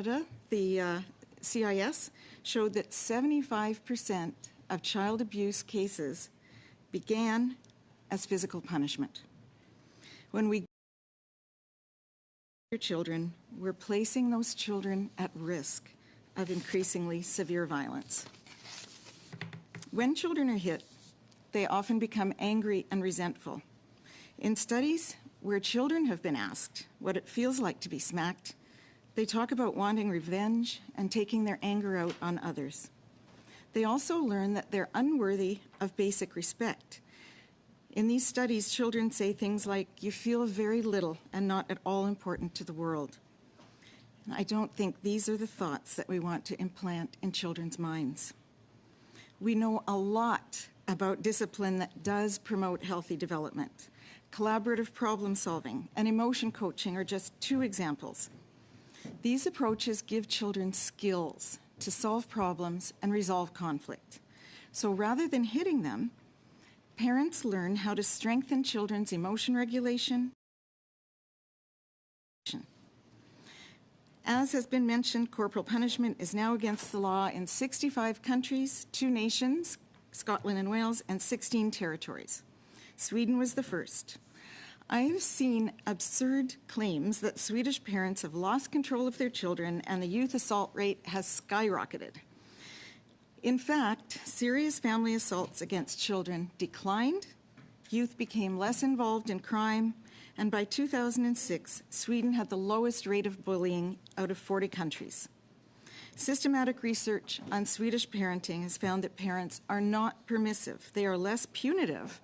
Canada, the CIS, showed that 75% of child abuse cases began as physical punishment. When we children, we're placing those children at risk of increasingly severe violence. When children are hit, they often become angry and resentful. In studies where children have been asked what it feels like to be smacked, they talk about wanting revenge and taking their anger out on others. They also learn that they're unworthy of basic respect. In these studies, children say things like, "You feel very little and not at all important to the world." And I don't think these are the thoughts that we want to implant in children's minds. We know a lot about discipline that does promote healthy development. Collaborative problem solving and emotion coaching are just two examples. These approaches give children skills to solve problems and resolve conflict. So rather than hitting them, parents learn how to strengthen children's emotion regulation. As has been mentioned, corporal punishment is now against the law in 65 countries, 2 nations, Scotland and Wales, and 16 territories. Sweden was the first. I've seen absurd claims that Swedish parents have lost control of their children and the youth assault rate has skyrocketed. In fact, serious family assaults against children declined, youth became less involved in crime, and by 2006, Sweden had the lowest rate of bullying out of 40 countries. Systematic research on Swedish parenting has found that parents are not permissive. They are less punitive,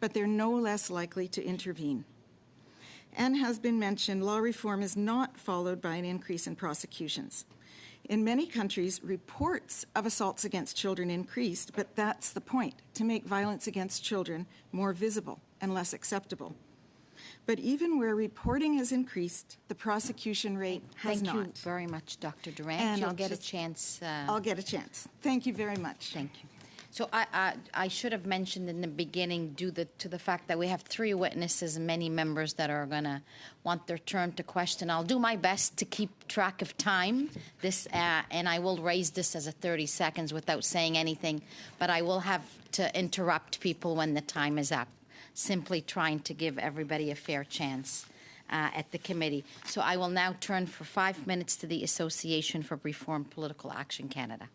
but they're no less likely to intervene. And has been mentioned, law reform is not followed by an increase in prosecutions. In many countries, reports of assaults against children increased, but that's the point, to make violence against children more visible and less acceptable. But even where reporting has increased, the prosecution rate has not. Thank you very much, Dr. Durant. And You'll get a chance. I'll get a chance. Thank you very much. Thank you. So I should have mentioned in the beginning, due to the fact that we have 3 witnesses and many members that are going to want their turn to question. I'll do my best to keep track of time. And I will raise this as a 30 seconds without saying anything, but I will have to interrupt people when the time is up, simply trying to give everybody a fair chance at the committee. So I will now turn for 5 minutes to the Association for Reform Political Action Canada.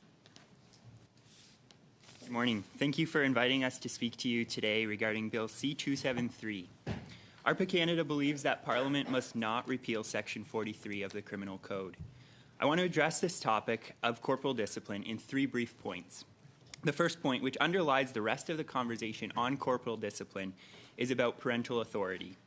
Good morning. Thank you for inviting us to speak to you today regarding Bill C-273. ARPA Canada believes that Parliament must not repeal Section 43 of the Criminal Code. I want to address this topic of corporal discipline in 3 brief points. The first point, which underlies the rest of the conversation on corporal discipline, is about parental authority.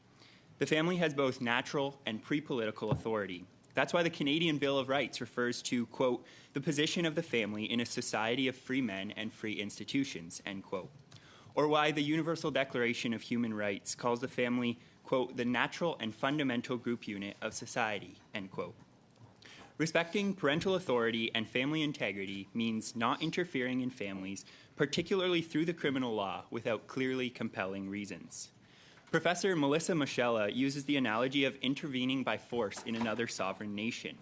The family has both natural and pre-political authority. That's why the Canadian Bill of Rights refers to, quote, the position of the family in a society of free men and free institutions, end quote. Or why the Universal Declaration of Human Rights calls the family, quote, the natural and fundamental group unit of society, end quote. Respecting parental authority and family integrity means not interfering in families, particularly through the criminal law, without clearly compelling reasons. Professor Melissa Moschella uses the analogy of intervening by force in another sovereign nation.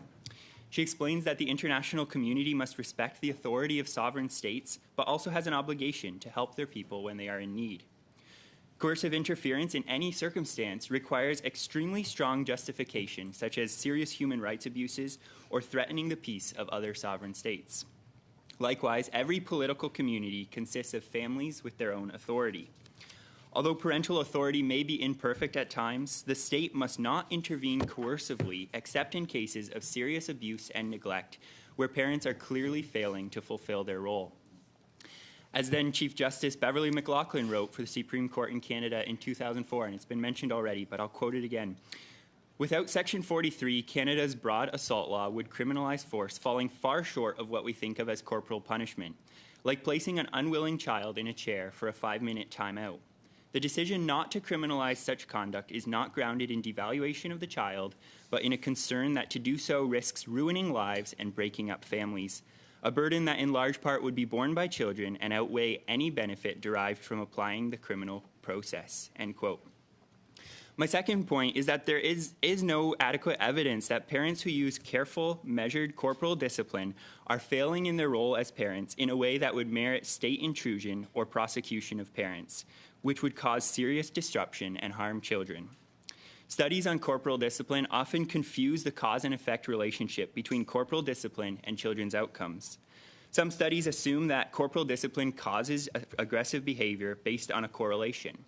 She explains that the international community must respect the authority of sovereign states, but also has an obligation to help their people when they are in need. Coercive interference in any circumstance requires extremely strong justification, such as serious human rights abuses or threatening the peace of other sovereign states. Likewise, every political community consists of families with their own authority. Although parental authority may be imperfect at times, the state must not intervene coercively except in cases of serious abuse and neglect where parents are clearly failing to fulfill their role. As then Chief Justice Beverly McLaughlin wrote for the Supreme Court in Canada in 2004, and it's been mentioned already, but I'll quote it again. Without Section 43, Canada's broad assault law would criminalize force, falling far short of what we think of as corporal punishment, like placing an unwilling child in a chair for a 5-minute timeout. The decision not to criminalize such conduct is not grounded in devaluation of the child, but in a concern that to do so risks ruining lives and breaking up families, a burden that in large part would be borne by children and outweigh any benefit derived from applying the criminal process, end quote. My second point is that there is no adequate evidence that parents who use careful, measured corporal discipline are failing in their role as parents in a way that would merit state intrusion or prosecution of parents, which would cause serious disruption and harm children. Studies on corporal discipline often confuse the cause and effect relationship between corporal discipline and children's outcomes. Some studies assume that corporal discipline causes aggressive behavior based on a correlation.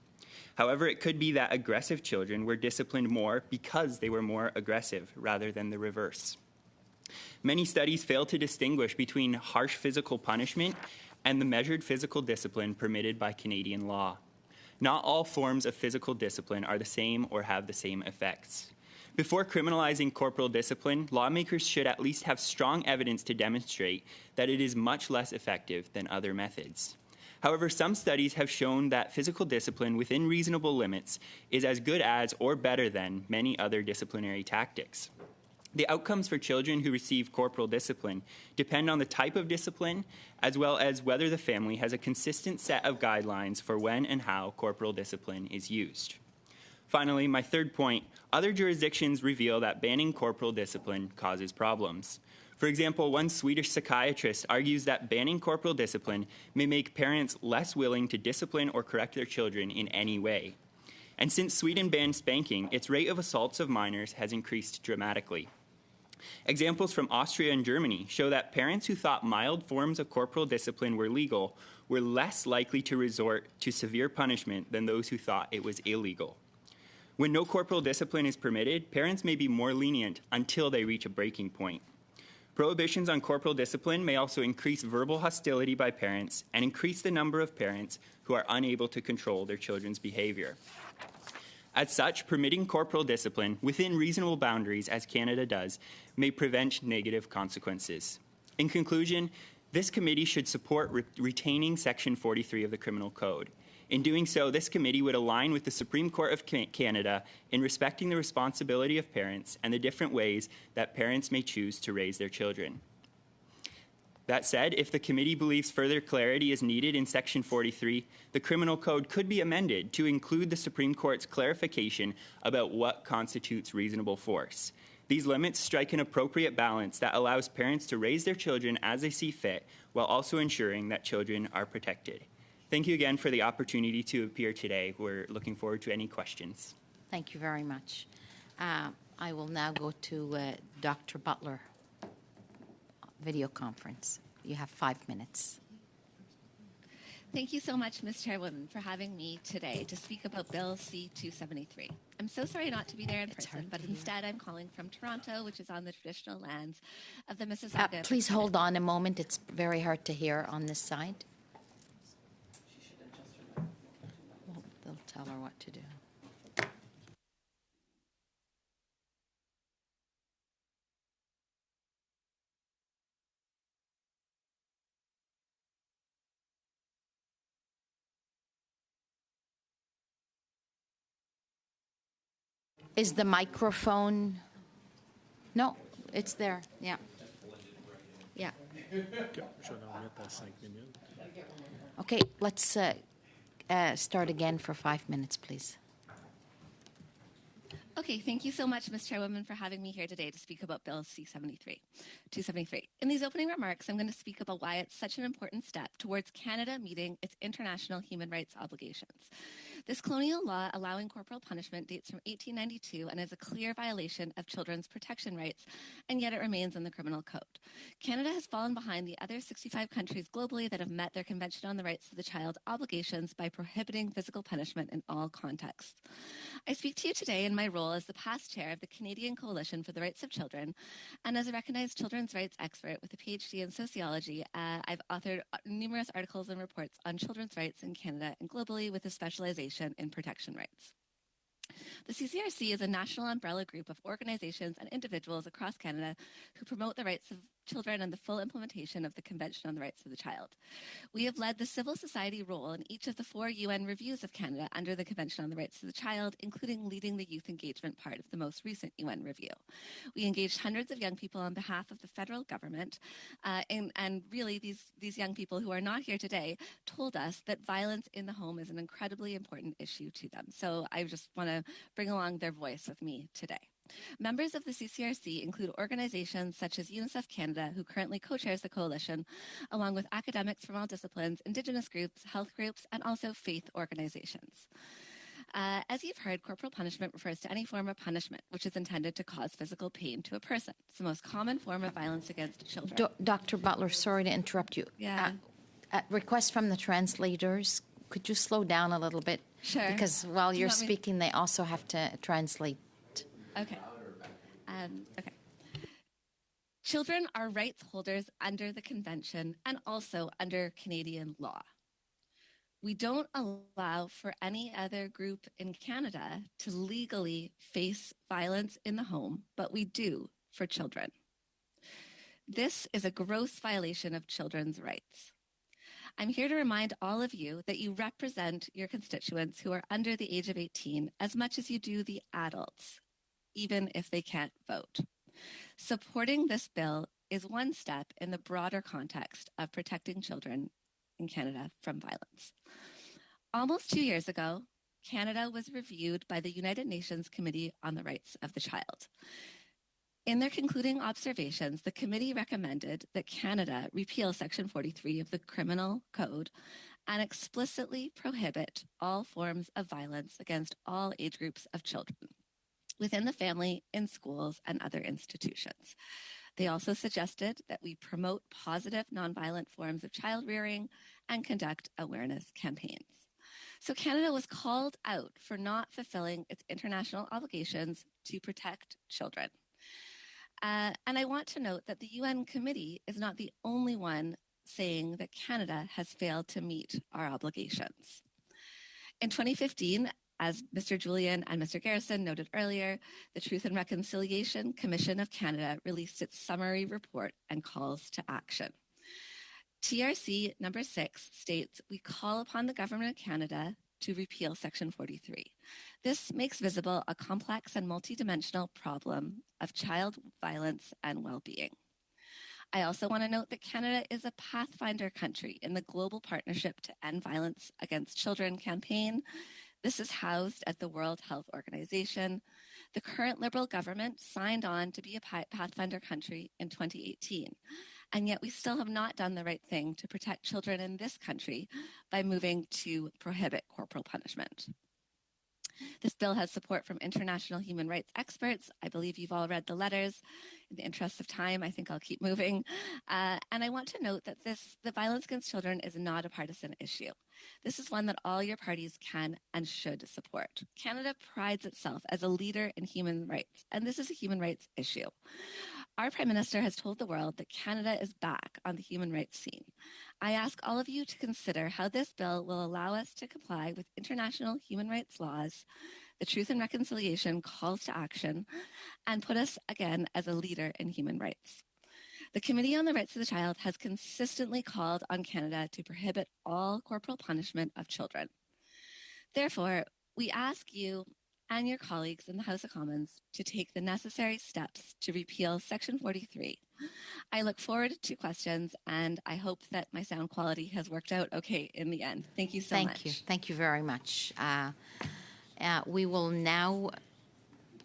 However, it could be that aggressive children were disciplined more because they were more aggressive rather than the reverse. Many studies fail to distinguish between harsh physical punishment and the measured physical discipline permitted by Canadian law. Not all forms of physical discipline are the same or have the same effects. Before criminalizing corporal discipline, lawmakers should at least have strong evidence to demonstrate that it is much less effective than other methods. However, some studies have shown that physical discipline within reasonable limits is as good as or better than many other disciplinary tactics. The outcomes for children who receive corporal discipline depend on the type of discipline, as well as whether the family has a consistent set of guidelines for when and how corporal discipline is used. Finally, my third point, other jurisdictions reveal that banning corporal discipline causes problems. For example, one Swedish psychiatrist argues that banning corporal discipline may make parents less willing to discipline or correct their children in any way. And since Sweden banned spanking, its rate of assaults of minors has increased dramatically. Examples from Austria and Germany show that parents who thought mild forms of corporal discipline were legal were less likely to resort to severe punishment than those who thought it was illegal. When no corporal discipline is permitted, parents may be more lenient until they reach a breaking point. Prohibitions on corporal discipline may also increase verbal hostility by parents and increase the number of parents who are unable to control their children's behavior. As such, permitting corporal discipline within reasonable boundaries, as Canada does, may prevent negative consequences. In conclusion, this committee should support retaining Section 43 of the Criminal Code. In doing so, this committee would align with the Supreme Court of Canada in respecting the responsibility of parents and the different ways that parents may choose to raise their children. That said, if the committee believes further clarity is needed in Section 43, the Criminal Code could be amended to include the Supreme Court's clarification about what constitutes reasonable force. These limits strike an appropriate balance that allows parents to raise their children as they see fit, while also ensuring that children are protected. Thank you again for the opportunity to appear today. We're looking forward to any questions. Thank you very much. I will now go to Dr. Butler, video conference. You have 5 minutes. Thank you so much, Ms. Chairwoman, for having me today to speak about Bill C-273. I'm so sorry not to be there in person, but instead I'm calling from Toronto, which is on the traditional lands of the Mississauga. Please hold on a moment. It's very hard to hear on this side. Well, they'll tell her what to do. Is the microphone? No, it's there. Yeah. Yeah. Okay, let's start again for 5 minutes, please. Okay, thank you so much, Ms. Chairwoman, for having me here today to speak about Bill C-273. In these opening remarks, I'm going to speak about why it's such an important step towards Canada meeting its international human rights obligations. This colonial law allowing corporal punishment dates from 1892 and is a clear violation of children's protection rights, and yet it remains in the criminal code. Canada has fallen behind the other 65 countries globally that have met their Convention on the Rights of the Child obligations by prohibiting physical punishment in all contexts. I speak to you today in my role as the past chair of the Canadian Coalition for the Rights of Children, and as a recognized children's rights expert with a PhD in sociology. I've authored numerous articles and reports on children's rights in Canada and globally with a specialization in protection rights. The CCRC is a national umbrella group of organizations and individuals across Canada who promote the rights of children and the full implementation of the Convention on the Rights of the Child. We have led the civil society role in each of the 4 UN reviews of Canada under the Convention on the Rights of the Child, including leading the youth engagement part of the most recent UN review. We engaged hundreds of young people on behalf of the federal government, and really these young people who are not here today told us that violence in the home is an incredibly important issue to them. So I just want to bring along their voice with me today. Members of the CCRC include organizations such as UNICEF Canada, who currently co-chairs the coalition, along with academics from all disciplines, Indigenous groups, health groups, and also faith organizations. As you've heard, corporal punishment refers to any form of punishment which is intended to cause physical pain to a person. It's the most common form of violence against children. Dr. Butler, sorry to interrupt you. Yeah. Request from the translators, could you slow down a little bit? Sure. Because while you're speaking, they also have to translate. Okay. Okay. Children are rights holders under the Convention and also under Canadian law. We don't allow for any other group in Canada to legally face violence in the home, but we do for children. This is a gross violation of children's rights. I'm here to remind all of you that you represent your constituents who are under the age of 18 as much as you do the adults, even if they can't vote. Supporting this bill is one step in the broader context of protecting children in Canada from violence. Almost 2 years ago, Canada was reviewed by the United Nations Committee on the Rights of the Child. In their concluding observations, the committee recommended that Canada repeal Section 43 of the Criminal Code and explicitly prohibit all forms of violence against all age groups of children within the family, in schools, and other institutions. They also suggested that we promote positive nonviolent forms of child rearing and conduct awareness campaigns. So Canada was called out for not fulfilling its international obligations to protect children. And I want to note that the UN committee is not the only one saying that Canada has failed to meet our obligations. In 2015, as Mr. Julian and Mr. Garrison noted earlier, the Truth and Reconciliation Commission of Canada released its summary report and calls to action. TRC number 6 states, we call upon the Government of Canada to repeal Section 43. This makes visible a complex and multidimensional problem of child violence and well-being. I also want to note that Canada is a pathfinder country in the Global Partnership to End Violence Against Children campaign. This is housed at the World Health Organization. The current Liberal government signed on to be a pathfinder country in 2018, and yet we still have not done the right thing to protect children in this country by moving to prohibit corporal punishment. This bill has support from international human rights experts. I believe you've all read the letters. In the interest of time, I think I'll keep moving. And I want to note that the violence against children is not a partisan issue. This is one that all your parties can and should support. Canada prides itself as a leader in human rights, and this is a human rights issue. Our Prime Minister has told the world that Canada is back on the human rights scene. I ask all of you to consider how this bill will allow us to comply with international human rights laws, the Truth and Reconciliation calls to action, and put us again as a leader in human rights. The Committee on the Rights of the Child has consistently called on Canada to prohibit all corporal punishment of children. Therefore, we ask you and your colleagues in the House of Commons to take the necessary steps to repeal Section 43. I look forward to questions, and I hope that my sound quality has worked out okay in the end. Thank you so much. Thank you. Thank you very much. We will now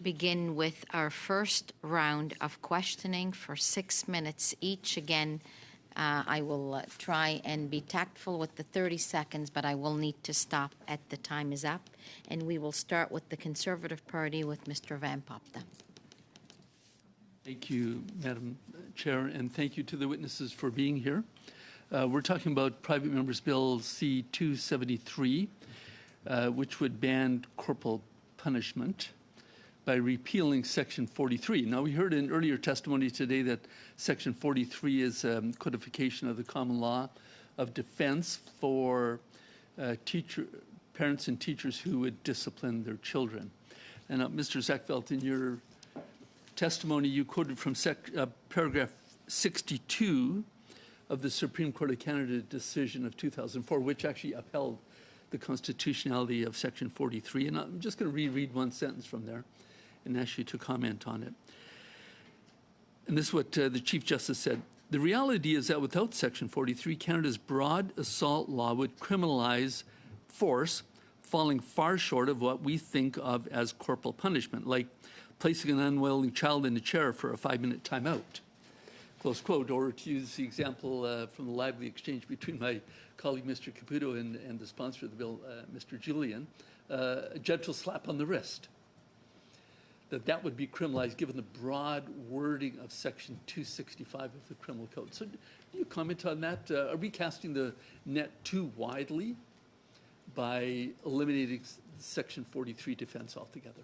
begin with our first round of questioning for 6 minutes each. Again, I will try and be tactful with the 30 seconds, but I will need to stop at the time is up. And we will start with the Conservative Party with Mr. Van Popta. Thank you, Madam Chair, and thank you to the witnesses for being here. We're talking about Private Members Bill C-273, which would ban corporal punishment by repealing Section 43. Now, we heard in earlier testimony today that Section 43 is codification of the common law of defense for parents and teachers who would discipline their children. And Mr. Zachveld, in your testimony, you quoted from paragraph 62 of the Supreme Court of Canada decision of 2004, which actually upheld the constitutionality of Section 43. And I'm just going to reread one sentence from there and ask you to comment on it. And this is what the Chief Justice said. The reality is that without Section 43, Canada's broad assault law would criminalize force, falling far short of what we think of as corporal punishment, like placing an unwilling child in a chair for a 5-minute timeout, close quote, or to use the example from the lively exchange between my colleague, Mr. Caputo, and the sponsor of the bill, Mr. Julian, a gentle slap on the wrist. That would be criminalized given the broad wording of Section 265 of the Criminal Code. So do you comment on that? Are we casting the net too widely by eliminating Section 43 defense altogether?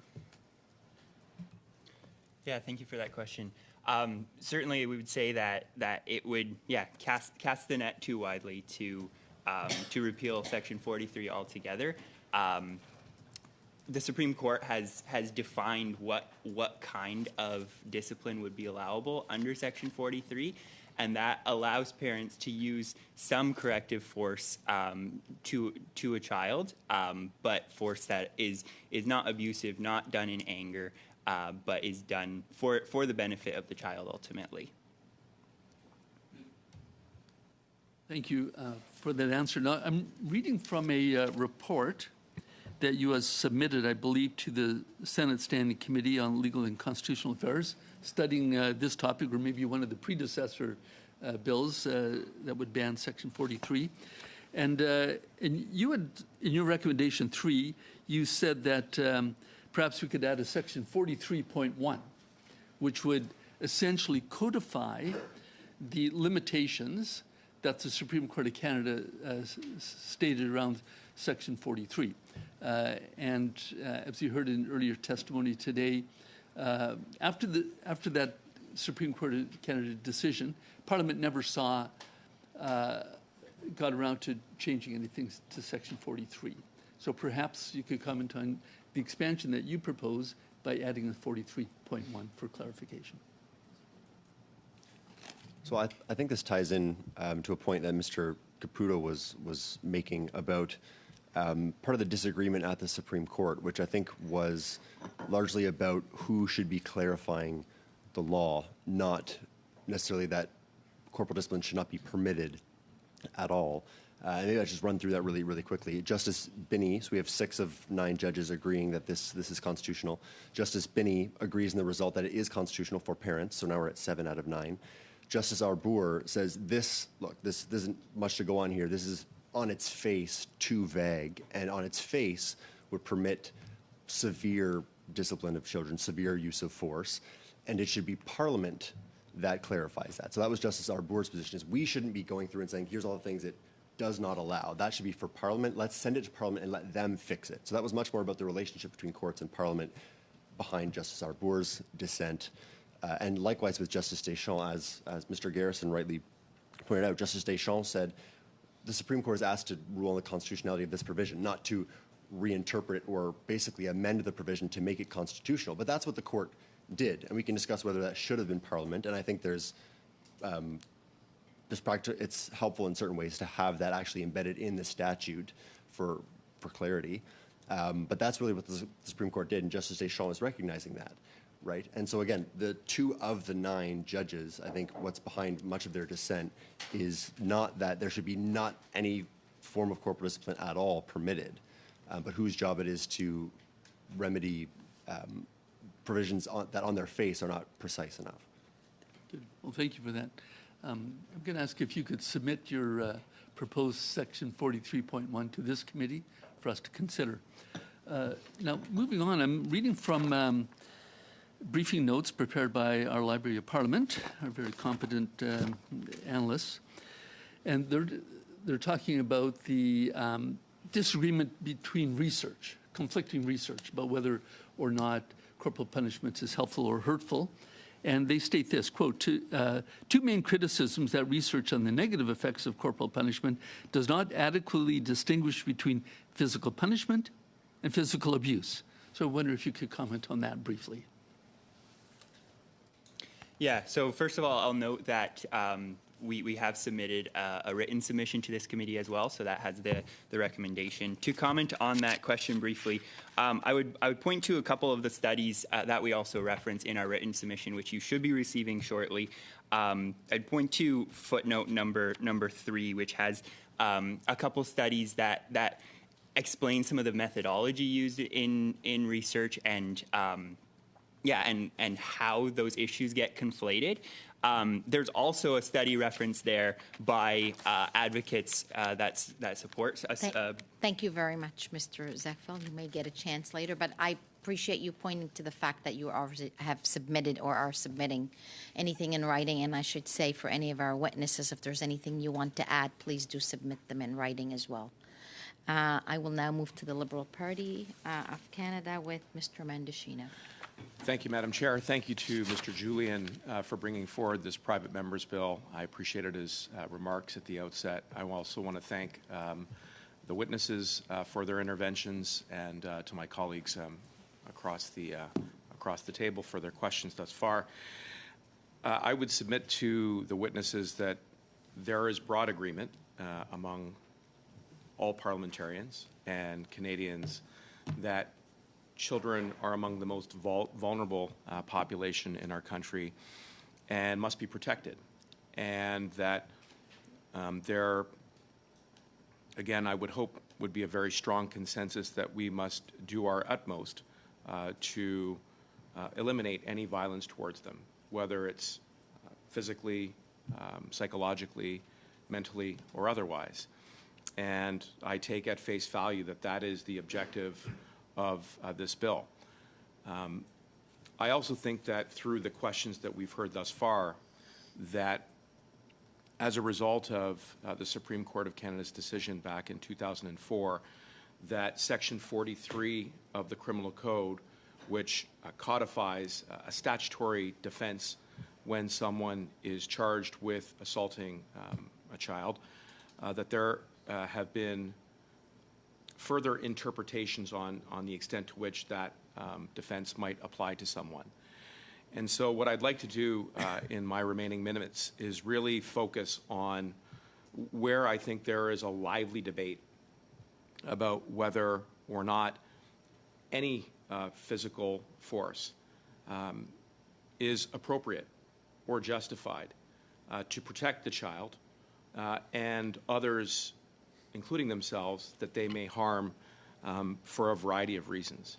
Yeah, thank you for that question. Certainly, we would say that it would, cast the net too widely to repeal Section 43 altogether. The Supreme Court has defined what kind of discipline would be allowable under Section 43, and that allows parents to use some corrective force to a child, but force that is not abusive, not done in anger, but is done for the benefit of the child ultimately. Thank you for that answer. Now, I'm reading from a report that you have submitted, I believe, to the Senate Standing Committee on Legal and Constitutional Affairs, studying this topic, or maybe one of the predecessor bills that would ban Section 43. And you had, in your recommendation 3, you said that perhaps we could add a Section 43.1, which would essentially codify the limitations that the Supreme Court of Canada stated around Section 43. And as you heard in earlier testimony today, after that Supreme Court of Canada decision, Parliament never got around to changing anything to Section 43. So perhaps you could comment on the expansion that you propose by adding a 43.1 for clarification. So I think this ties in to a point that Mr. Caputo was making about part of the disagreement at the Supreme Court, which I think was largely about who should be clarifying the law, not necessarily that corporal discipline should not be permitted at all. Maybe I'll just run through that really, really quickly. Justice Binney, so we have 6 of 9 judges agreeing that this is constitutional. Justice Binney agrees in the result that it is constitutional for parents, so now we're at 7 out of 9. Justice Arbour says this isn't much to go on here. This is on its face too vague, and on its face would permit severe discipline of children, severe use of force, and it should be Parliament that clarifies that. So that was Justice Arbour's position, is we shouldn't be going through and saying, here's all the things it does not allow. That should be for Parliament. Let's send it to Parliament and let them fix it. So that was much more about the relationship between courts and Parliament behind Justice Arbour's dissent. And likewise with Justice Deschamps, as Mr. Garrison rightly pointed out, Justice Deschamps said, the Supreme Court is asked to rule on the constitutionality of this provision, not to reinterpret or basically amend the provision to make it constitutional. But that's what the court did, and we can discuss whether that should have been Parliament. And I think it's helpful in certain ways to have that actually embedded in the statute for clarity. But that's really what the Supreme Court did, and Justice Deschamps is recognizing that. Right, and so again, the 2 of the 9 judges, I think what's behind much of their dissent is not that there should be not any form of corporal discipline at all permitted, but whose job it is to remedy provisions that on their face are not precise enough. Good. Well, thank you for that. I'm going to ask if you could submit your proposed Section 43.1 to this committee for us to consider. Now, moving on, I'm reading from briefing notes prepared by our Library of Parliament, our very competent analysts, and they're talking about the disagreement between research, conflicting research about whether or not corporal punishment is helpful or hurtful. And they state this, quote, two main criticisms that research on the negative effects of corporal punishment does not adequately distinguish between physical punishment and physical abuse. So I wonder if you could comment on that briefly. Yeah, so first of all, I'll note that we have submitted a written submission to this committee as well, so that has the recommendation. To comment on that question briefly, I would point to a couple of the studies that we also reference in our written submission, which you should be receiving shortly. I'd point to footnote number 3, which has a couple studies that explain some of the methodology used in research and and how those issues get conflated. There's also a study reference there by advocates that support us. Thank you very much, Mr. Zechfeld. You may get a chance later, but I appreciate you pointing to the fact that you already have submitted or are submitting anything in writing. And I should say for any of our witnesses, if there's anything you want to add, please do submit them in writing as well. I will now move to the Liberal Party of Canada with Mr. Mendocino. Thank you, Madam Chair. Thank you to Mr. Julian for bringing forward this private member's bill. I appreciated his remarks at the outset. I also want to thank the witnesses for their interventions and to my colleagues across the table for their questions thus far. I would submit to the witnesses that there is broad agreement among all parliamentarians and Canadians that children are among the most vulnerable population in our country and must be protected. And that there, again, I would hope would be a very strong consensus that we must do our utmost to eliminate any violence towards them, whether it's physically, psychologically, mentally, or otherwise. And I take at face value that that is the objective of this bill. I also think that through the questions that we've heard thus far, that as a result of the Supreme Court of Canada's decision back in 2004, that Section 43 of the Criminal Code, which codifies a statutory defense when someone is charged with assaulting a child, that there have been further interpretations on the extent to which that defense might apply to someone. And so what I'd like to do in my remaining minutes is really focus on where I think there is a lively debate about whether or not any physical force is appropriate or justified to protect the child and others, including themselves, that they may harm for a variety of reasons.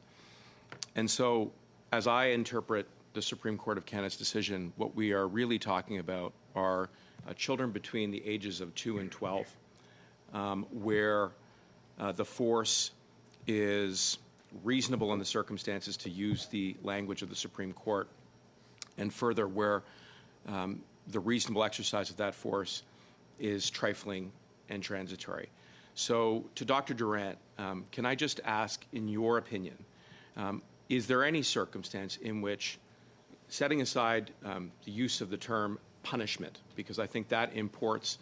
And so, as I interpret the Supreme Court of Canada's decision, what we are really talking about are children between the ages of 2 and 12, where the force is reasonable in the circumstances, to use the language of the Supreme Court, and further where the reasonable exercise of that force is trifling and transitory. So to Dr. Durant, can I just ask, in your opinion, is there any circumstance in which, setting aside the use of the term punishment, because I think that imports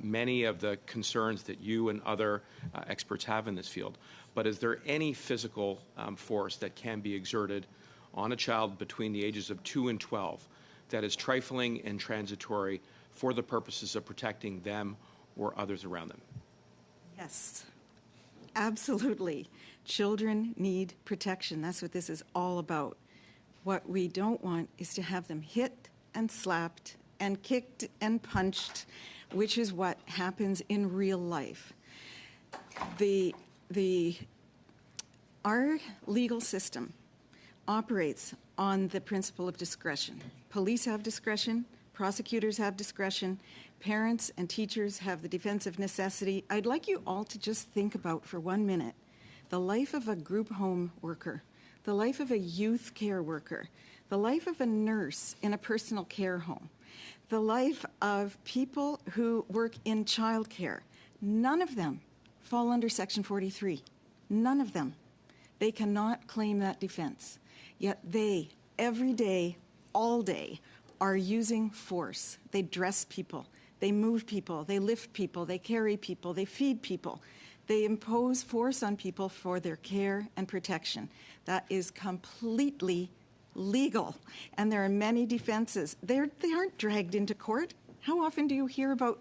many of the concerns that you and other experts have in this field, but is there any physical force that can be exerted on a child between the ages of 2 and 12 that is trifling and transitory for the purposes of protecting them or others around them? Yes, absolutely. Children need protection. That's what this is all about. What we don't want is to have them hit and slapped and kicked and punched, which is what happens in real life. Our legal system operates on the principle of discretion. Police have discretion, prosecutors have discretion, parents and teachers have the defense of necessity. I'd like you all to just think about for 1 minute the life of a group home worker, the life of a youth care worker, the life of a nurse in a personal care home, the life of people who work in childcare. None of them fall under Section 43. None of them. They cannot claim that defense. Yet they, every day, all day, are using force. They dress people. They move people. They lift people. They carry people. They feed people. They impose force on people for their care and protection. That is completely legal, and there are many defenses. They aren't dragged into court. How often do you hear about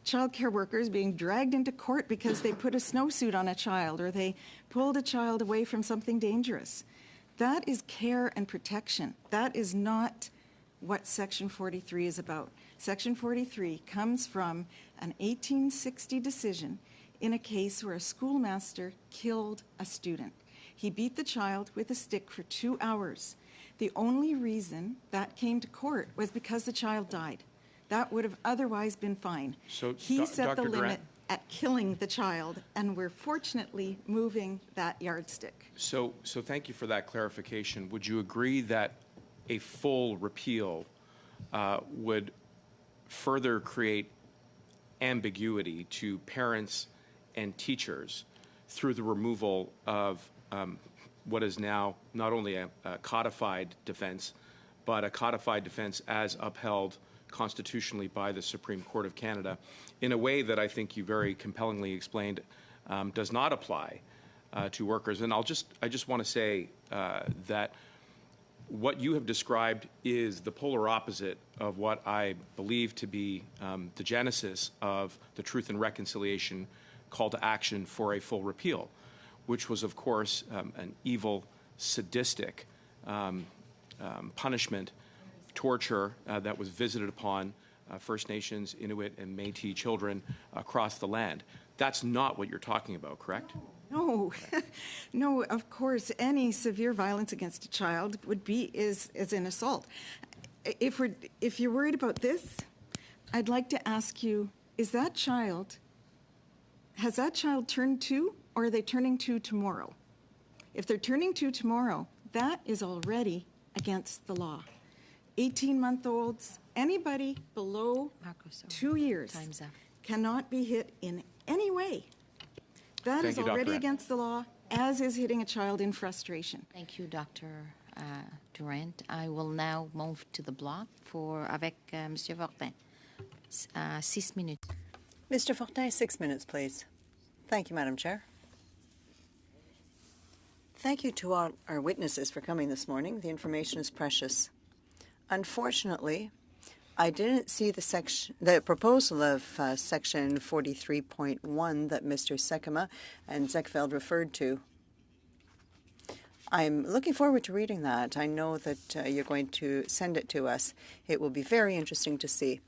childcare workers being dragged into court because they put a snowsuit on a child or they pulled a child away from something dangerous? That is care and protection. That is not what Section 43 is about. Section 43 comes from an 1860 decision in a case where a schoolmaster killed a student. He beat the child with a stick for 2 hours. The only reason that came to court was because the child died. That would have otherwise been fine. So, he set Dr. the limit Durant? at killing the child, and we're fortunately moving that yardstick. So thank you for that clarification. Would you agree that a full repeal would further create ambiguity to parents and teachers through the removal of what is now not only a codified defense, but a codified defense as upheld constitutionally by the Supreme Court of Canada in a way that I think you very compellingly explained does not apply to workers. And I just want to say that what you have described is the polar opposite of what I believe to be the genesis of the Truth and Reconciliation call to action for a full repeal, which was, of course, an evil, sadistic punishment, torture that was visited upon First Nations, Inuit, and Métis children across the land. That's not what you're talking about, correct? No, no, of course, any severe violence against a child is an assault. If you're worried about this, I'd like to ask you, has that child turned 2, or are they turning 2 tomorrow? If they're turning 2 tomorrow, that is already against the law. 18-month-olds, anybody below 2 years cannot be hit in any way. That is already against the law, as is hitting a child in frustration. Thank you, Dr. Durant. I will now move to the block avec Monsieur Fortin. 6 minutes. Mr. Fortin, 6 minutes, please. Thank you, Madam Chair. Thank you to all our witnesses for coming this morning. The information is precious. Unfortunately, I didn't see the proposal of Section 43.1 that Mr. Sekema and Zekveld referred to. I'm looking forward to reading that. I know that you're going to send it to us. It will be very interesting to see.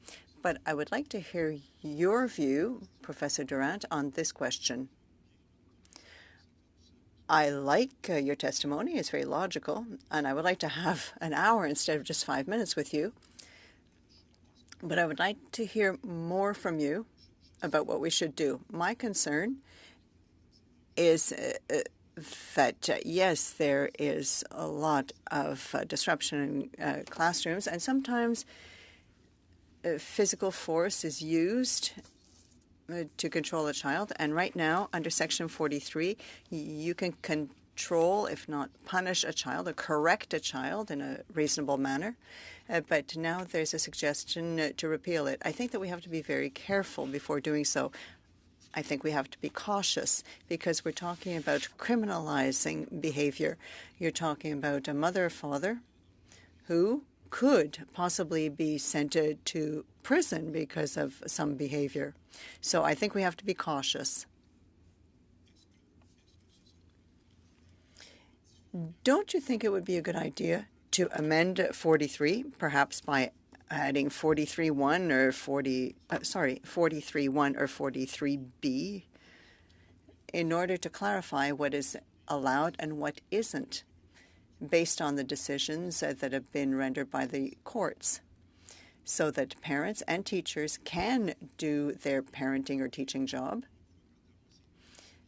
But I would like to hear your view, Professor Durant, on this question. I like your testimony. It's very logical, and I would like to have an hour instead of just 5 minutes with you. But I would like to hear more from you about what we should do. My concern is that, yes, there is a lot of disruption in classrooms, and sometimes physical force is used to control a child. And right now, under Section 43, you can control, if not punish a child or correct a child in a reasonable manner. But now there's a suggestion to repeal it. I think that we have to be very careful before doing so. I think we have to be cautious because we're talking about criminalizing behavior. You're talking about a mother or father who could possibly be sent to prison because of some behavior. So I think we have to be cautious. Don't you think it would be a good idea to amend 43, perhaps by adding 43.1 or 43.1 or 43B, in order to clarify what is allowed and what isn't, based on the decisions that have been rendered by the courts, so that parents and teachers can do their parenting or teaching job.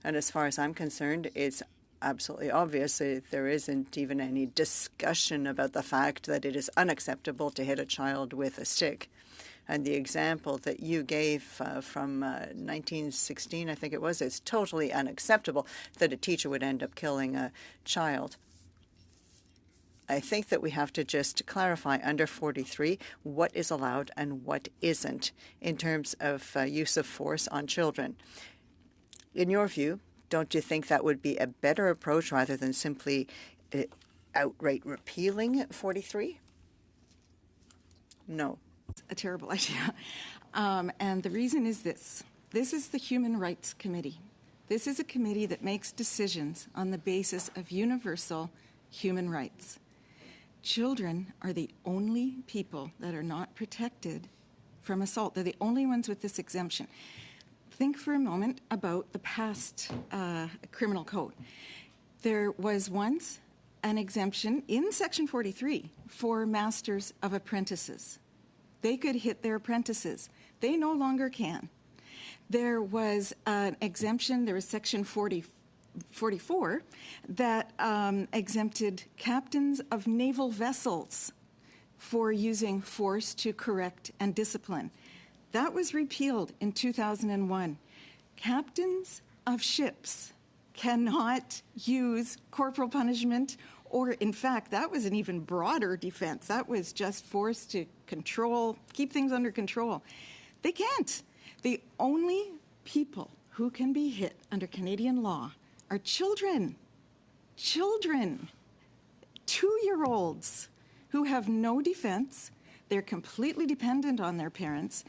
And as far as I'm concerned, it's absolutely obvious there isn't even any discussion about the fact that it is unacceptable to hit a child with a stick. And the example that you gave from 1916, I think it was, it's totally unacceptable that a teacher would end up killing a child. I think that we have to just clarify under 43 what is allowed and what isn't in terms of use of force on children. In your view, don't you think that would be a better approach rather than simply outright repealing 43? No. It's a terrible idea. And the reason is this. This is the Human Rights Committee. This is a committee that makes decisions on the basis of universal human rights. Children are the only people that are not protected from assault. They're the only ones with this exemption. Think for a moment about the past criminal code. There was once an exemption in Section 43 for masters of apprentices. They could hit their apprentices. They no longer can. There was an exemption, there was Section 44 that exempted captains of naval vessels for using force to correct and discipline. That was repealed in 2001. Captains of ships cannot use corporal punishment, or in fact, that was an even broader defense. That was just force to control, keep things under control. They can't. The only people who can be hit under Canadian law are children. Children. 2-year-olds who have no defense. They're completely dependent on their parents.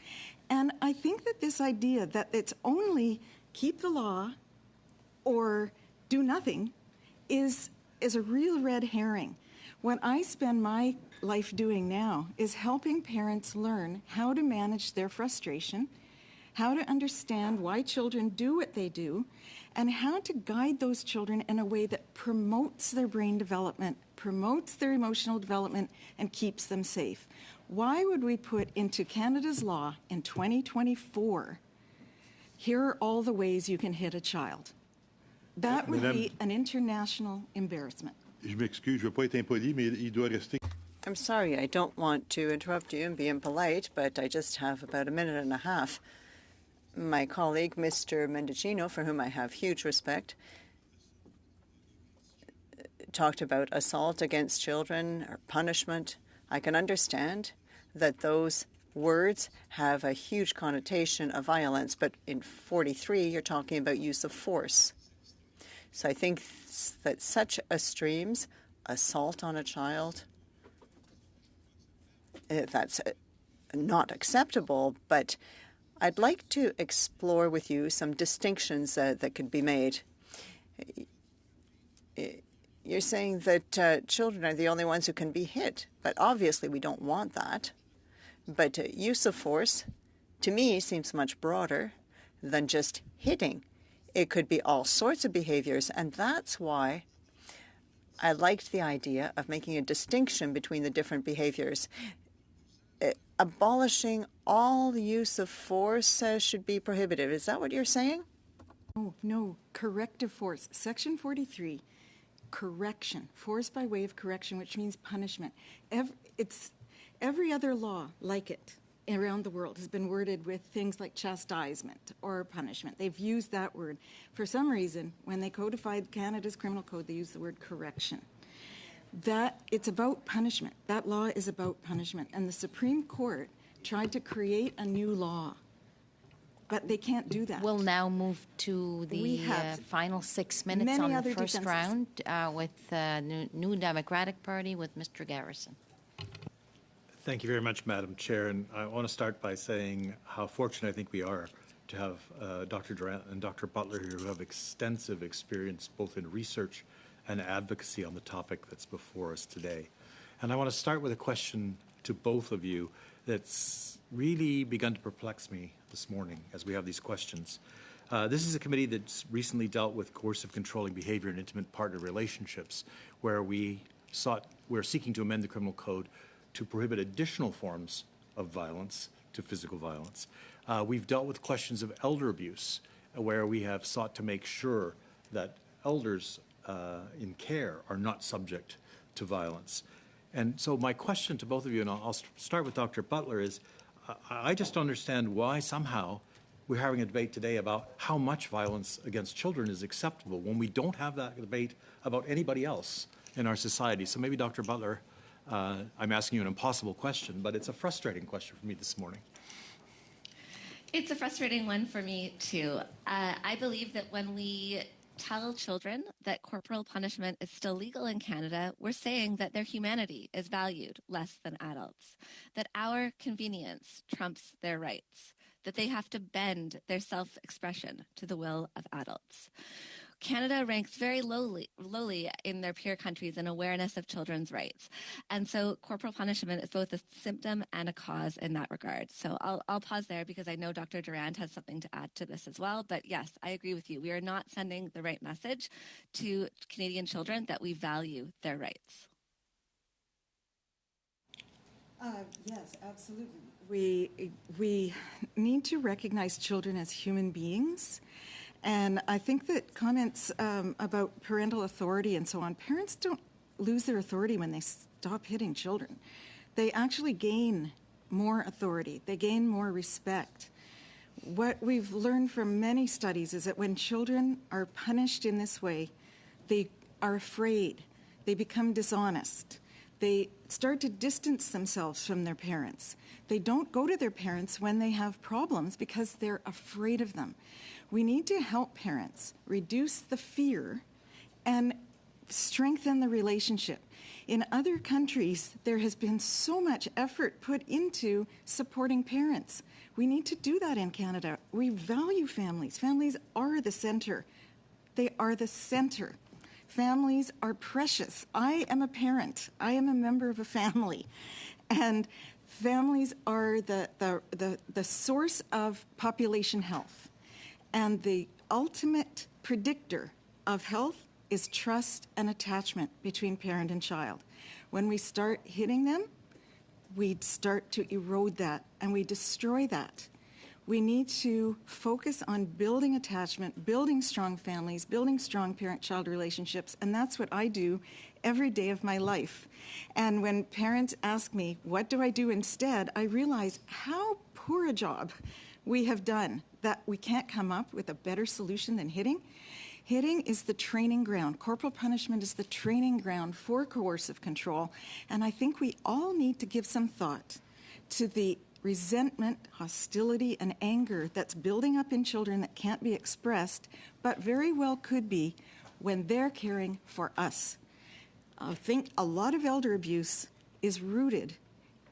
And I think that this idea that it's only keep the law or do nothing is a real red herring. What I spend my life doing now is helping parents learn how to manage their frustration, how to understand why children do what they do, and how to guide those children in a way that promotes their brain development, promotes their emotional development, and keeps them safe. Why would we put into Canada's law in 2024, here are all the ways you can hit a child? That would be an international embarrassment. Je m'excuse, je ne veux pas être impoli, mais il doit rester. I'm sorry, I don't want to interrupt you and be impolite, but I just have about a minute and a half. My colleague, Mr. Mendicino, for whom I have huge respect, talked about assault against children or punishment. I can understand that those words have a huge connotation of violence, but in 43, you're talking about use of force. So I think that such extremes, assault on a child, that's not acceptable, but I'd like to explore with you some distinctions that could be made. You're saying that children are the only ones who can be hit, but obviously we don't want that. But use of force, to me, seems much broader than just hitting. It could be all sorts of behaviors, and that's why I liked the idea of making a distinction between the different behaviors. Abolishing all use of force should be prohibited. Is that what you're saying? Oh, no, corrective force. Section 43, correction, force by way of correction, which means punishment. Every other law like it around the world has been worded with things like chastisement or punishment. They've used that word. For some reason, when they codified Canada's criminal code, they used the word correction. That it's about punishment. That law is about punishment. And the Supreme Court tried to create a new law, but they can't do that. We'll now move to the final 6 minutes on the first round with the New Democratic Party with Mr. Garrison. Thank you very much, Madam Chair. And I want to start by saying how fortunate I think we are to have Dr. Durant and Dr. Butler here, who have extensive experience both in research and advocacy on the topic that's before us today. And I want to start with a question to both of you that's really begun to perplex me this morning as we have these questions. This is a committee that's recently dealt with coercive controlling behavior in intimate partner relationships, where we're seeking to amend the criminal code to prohibit additional forms of violence to physical violence. We've dealt with questions of elder abuse, where we have sought to make sure that elders in care are not subject to violence. And so my question to both of you, and I'll start with Dr. Butler, is I just understand why somehow we're having a debate today about how much violence against children is acceptable when we don't have that debate about anybody else in our society. So maybe Dr. Butler, I'm asking you an impossible question, but it's a frustrating question for me this morning. It's a frustrating one for me, too. I believe that when we tell children that corporal punishment is still legal in Canada, we're saying that their humanity is valued less than adults, that our convenience trumps their rights, that they have to bend their self-expression to the will of adults. Canada ranks very lowly in their peer countries in awareness of children's rights. And so corporal punishment is both a symptom and a cause in that regard. So I'll pause there because I know Dr. Durand has something to add to this as well. But yes, I agree with you. We are not sending the right message to Canadian children that we value their rights. Yes, absolutely. We need to recognize children as human beings. And I think that comments about parental authority and so on, parents don't lose their authority when they stop hitting children. They actually gain more authority. They gain more respect. What we've learned from many studies is that when children are punished in this way, they are afraid. They become dishonest. They start to distance themselves from their parents. They don't go to their parents when they have problems because they're afraid of them. We need to help parents reduce the fear and strengthen the relationship. In other countries, there has been so much effort put into supporting parents. We need to do that in Canada. We value families. Families are the center. They are the center. Families are precious. I am a parent. I am a member of a family. And families are the source of population health. And the ultimate predictor of health is trust and attachment between parent and child. When we start hitting them, we start to erode that and we destroy that. We need to focus on building attachment, building strong families, building strong parent-child relationships, and that's what I do every day of my life. And when parents ask me, what do I do instead, I realize how poor a job we have done, that we can't come up with a better solution than hitting. Hitting is the training ground. Corporal punishment is the training ground for coercive control. And I think we all need to give some thought to the resentment, hostility, and anger that's building up in children that can't be expressed, but very well could be when they're caring for us. I think a lot of elder abuse is rooted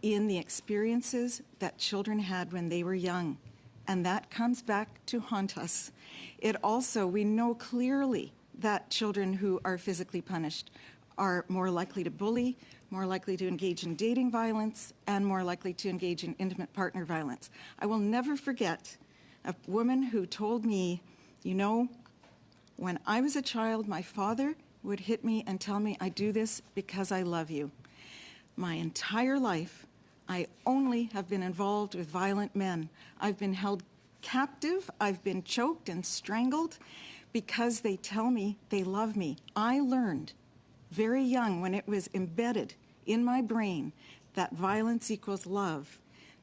in the experiences that children had when they were young. And that comes back to haunt us. It also, we know clearly that children who are physically punished are more likely to bully, more likely to engage in dating violence, and more likely to engage in intimate partner violence. I will never forget a woman who told me, you know, when I was a child, my father would hit me and tell me, I do this because I love you. My entire life, I only have been involved with violent men. I've been held captive. I've been choked and strangled because they tell me they love me. I learned very young, when it was embedded in my brain, that violence equals love.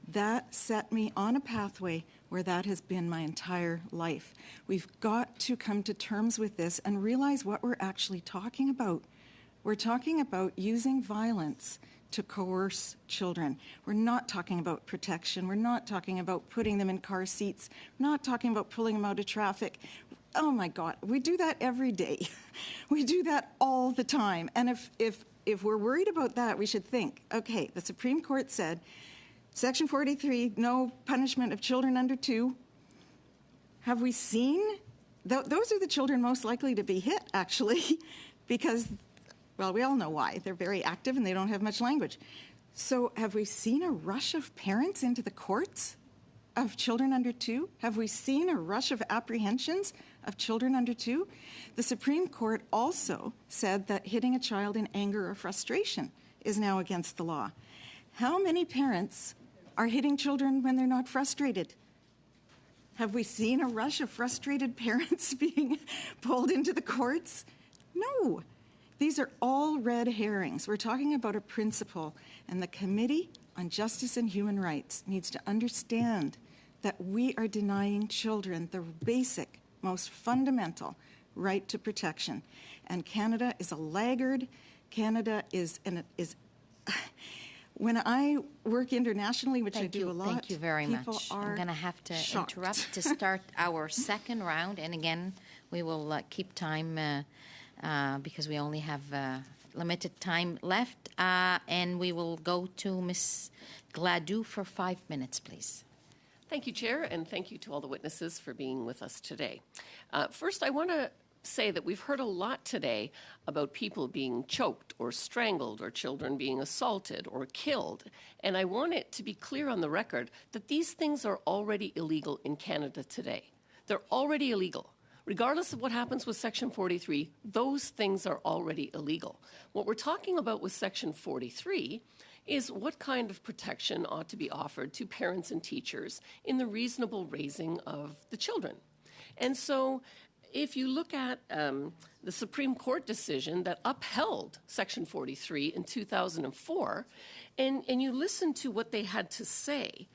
That set me on a pathway where that has been my entire life. We've got to come to terms with this and realize what we're actually talking about. We're talking about using violence to coerce children. We're not talking about protection. We're not talking about putting them in car seats. We're not talking about pulling them out of traffic. Oh my God, we do that every day. We do that all the time. And if we're worried about that, we should think, okay, the Supreme Court said, Section 43, no punishment of children under 2. Have we seen? Those are the children most likely to be hit, actually, because, well, we all know why. They're very active and they don't have much language. So have we seen a rush of parents into the courts of children under 2? Have we seen a rush of apprehensions of children under 2? The Supreme Court also said that hitting a child in anger or frustration is now against the law. How many parents are hitting children when they're not frustrated? Have we seen a rush of frustrated parents being pulled into the courts? No. These are all red herrings. We're talking about a principle, and the Committee on Justice and Human Rights needs to understand that we are denying children the basic, most fundamental right to protection. And Canada is a laggard. Canada is when I work internationally, which I do a lot, thank you very people much. are I'm going to have to shocked. interrupt to start our second round. And again, We will keep time because we only have limited time left. And we will go to Ms. Gladue for 5 minutes, please. Thank you, Chair, and thank you to all the witnesses for being with us today. First, I want to say that we've heard a lot today about people being choked or strangled or children being assaulted or killed. And I want it to be clear on the record that these things are already illegal in Canada today. They're already illegal. Regardless of what happens with Section 43, those things are already illegal. What we're talking about with Section 43 is what kind of protection ought to be offered to parents and teachers in the reasonable raising of the children. And so if you look at the Supreme Court decision that upheld Section 43 in 2004, and you listen to what they had to say,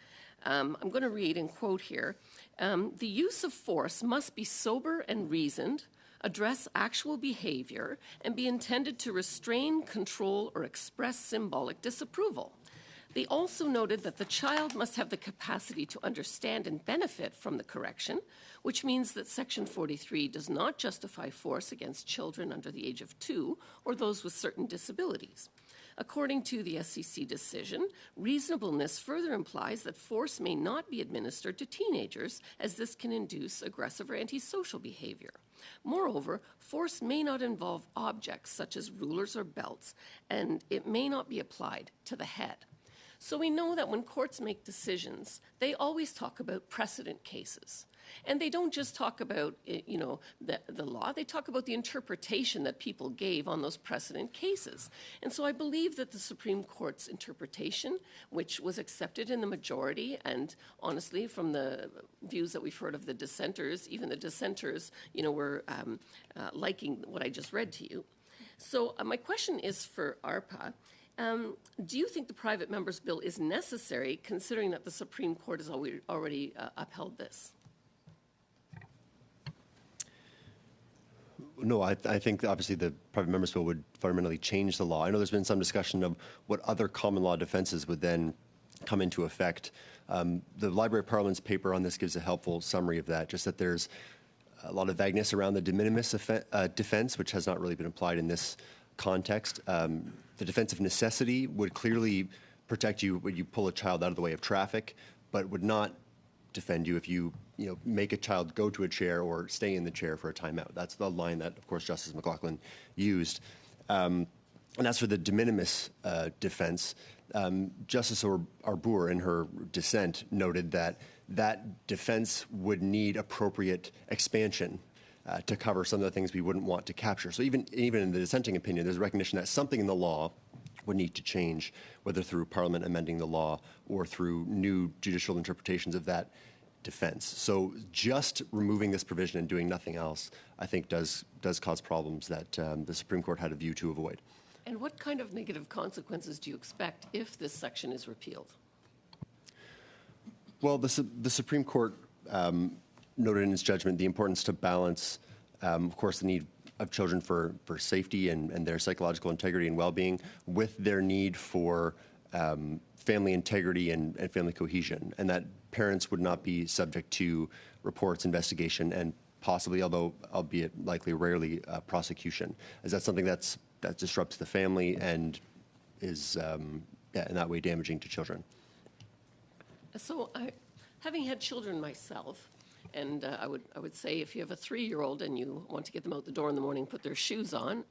I'm going to read and quote here, the use of force must be sober and reasoned, address actual behavior, and be intended to restrain, control, or express symbolic disapproval. They also noted that the child must have the capacity to understand and benefit from the correction, which means that Section 43 does not justify force against children under the age of 2 or those with certain disabilities. According to the SCC decision, reasonableness further implies that force may not be administered to teenagers, as this can induce aggressive or antisocial behavior. Moreover, force may not involve objects such as rulers or belts, and it may not be applied to the head. So we know that when courts make decisions, they always talk about precedent cases. And they don't just talk about, the law, they talk about the interpretation that people gave on those precedent cases. And so I believe that the Supreme Court's interpretation, which was accepted in the majority, and honestly, from the views that we've heard of the dissenters, even the dissenters, were liking what I just read to you. So my question is for ARPA. Do you think the private member's bill is necessary, considering that the Supreme Court has already upheld this? No, I think obviously the private member's bill would fundamentally change the law. I know there's been some discussion of what other common law defenses would then come into effect. The Library of Parliament's paper on this gives a helpful summary of that, just that there's a lot of vagueness around the de minimis defense, which has not really been applied in this context. The defense of necessity would clearly protect you when you pull a child out of the way of traffic, but would not defend you if you make a child go to a chair or stay in the chair for a timeout. That's the line that, of course, Justice McLaughlin used. And as for the de minimis defense, Justice Arbour, in her dissent, noted that that defense would need appropriate expansion to cover some of the things we wouldn't want to capture. So even in the dissenting opinion, there's a recognition that something in the law would need to change, whether through Parliament amending the law or through new judicial interpretations of that defense. So just removing this provision and doing nothing else, I think, does cause problems that the Supreme Court had a view to avoid. And what kind of negative consequences do you expect if this section is repealed? Well, the Supreme Court noted in its judgment the importance to balance, of course, the need of children for safety and their psychological integrity and well-being with their need for family integrity and family cohesion, and that parents would not be subject to reports, investigation, and possibly, albeit likely rarely, prosecution, as that's something that disrupts the family and is, in that way, damaging to children. So, having had children myself, and I would say if you have a 3-year-old and you want to get them out the door in the morning, put their shoes on,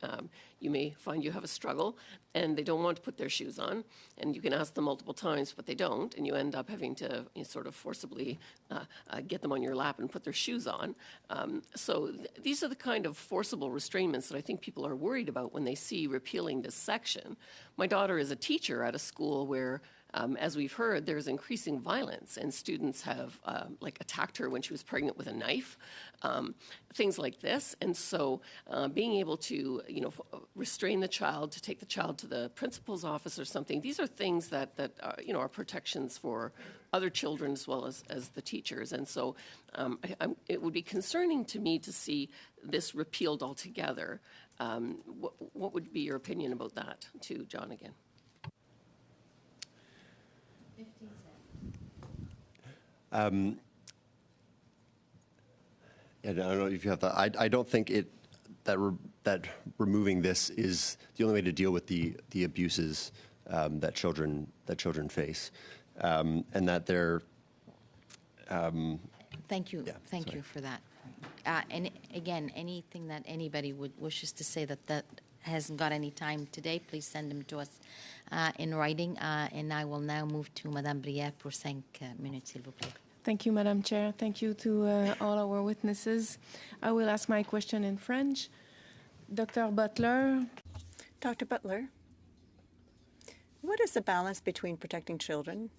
you may find you have a struggle, and they don't want to put their shoes on, and you can ask them multiple times, but they don't, and you end up having to sort of forcibly get them on your lap and put their shoes on. So these are the kind of forcible restraints that I think people are worried about when they see repealing this section. My daughter is a teacher at a school where as we've heard, there's increasing violence, and students have attacked her when she was pregnant with a knife, things like this. And so being able to, restrain the child, to take the child to the principal's office or something, these are things that are protections for other children as well as the teachers. And so it would be concerning to me to see this repealed altogether. What would be your opinion about that, to John again? Yeah, I don't know if you have that. I don't think that removing this is the only way to deal with the abuses that children face, and that they're. Thank you. Yeah, Thank sorry. you for that. And again, anything that anybody wishes to say that hasn't got any time today, please send them to us in writing. And I will now move to Madame Brière pour 5 minutes, s'il vous plaît. Thank you, Madam Chair. Thank you to all our witnesses. I will ask my question in French. Dr. Butler. Dr. Butler, what is the balance between protecting children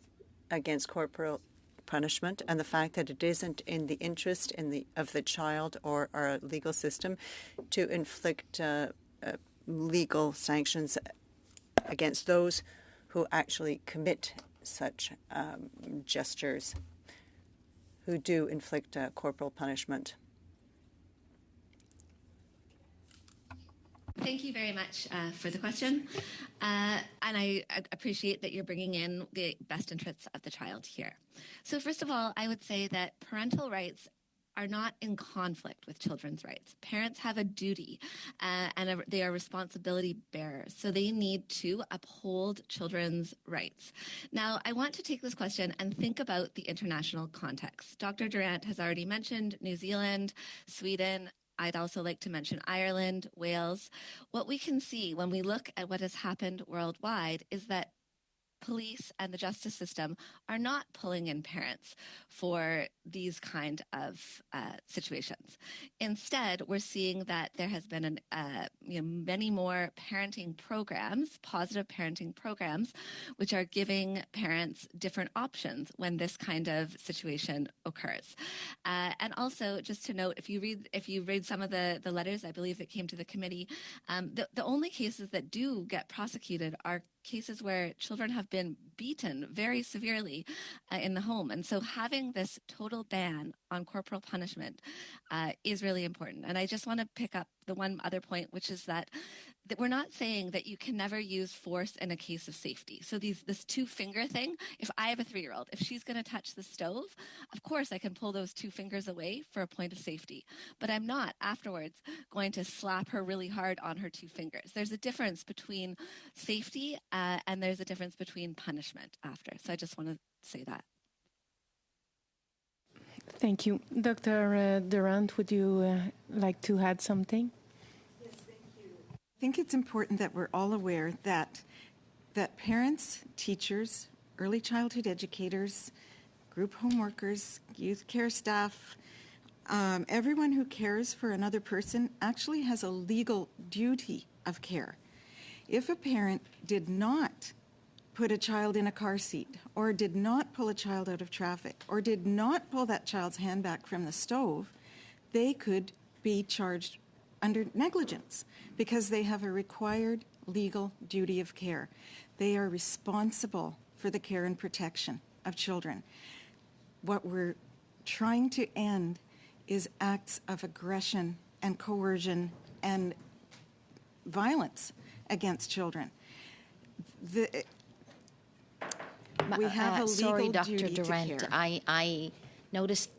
against corporal punishment and the fact that it isn't in the interest of the child or our legal system to inflict legal sanctions against those who actually commit such gestures, who do inflict corporal punishment? Thank you very much for the question. And I appreciate that you're bringing in the best interests of the child here. So first of all, I would say that parental rights are not in conflict with children's rights. Parents have a duty and they are responsibility bearers. So they need to uphold children's rights. Now, I want to take this question and think about the international context. Dr. Durant has already mentioned New Zealand, Sweden. I'd also like to mention Ireland, Wales. What we can see when we look at what has happened worldwide is that police and the justice system are not pulling in parents for these kind of situations. Instead, we're seeing that there has been many more parenting programs, positive parenting programs, which are giving parents different options when this kind of situation occurs. And also, just to note, if you read some of the letters, I believe that came to the committee, the only cases that do get prosecuted are cases where children have been beaten very severely in the home. And so having this total ban on corporal punishment is really important. And I just want to pick up the one other point, which is that we're not saying that you can never use force in a case of safety. So this 2-finger thing, if I have a 3-year-old, if she's going to touch the stove, of course I can pull those 2 fingers away for a point of safety. But I'm not afterwards going to slap her really hard on her 2 fingers. There's a difference between safety and there's a difference between punishment after. So I just want to say that. Thank you. Dr. Durant, would you like to add something? I think it's important that we're all aware that parents, teachers, early childhood educators, group home workers, youth care staff, everyone who cares for another person actually has a legal duty of care. If a parent did not put a child in a car seat, or did not pull a child out of traffic, or did not pull that child's hand back from the stove, they could be charged under negligence because they have a required legal duty of care. They are responsible for the care and protection of children. What we're trying to end is acts of aggression and coercion and violence against children. We have a legal sorry, Dr. duty to Durant. care. I noticed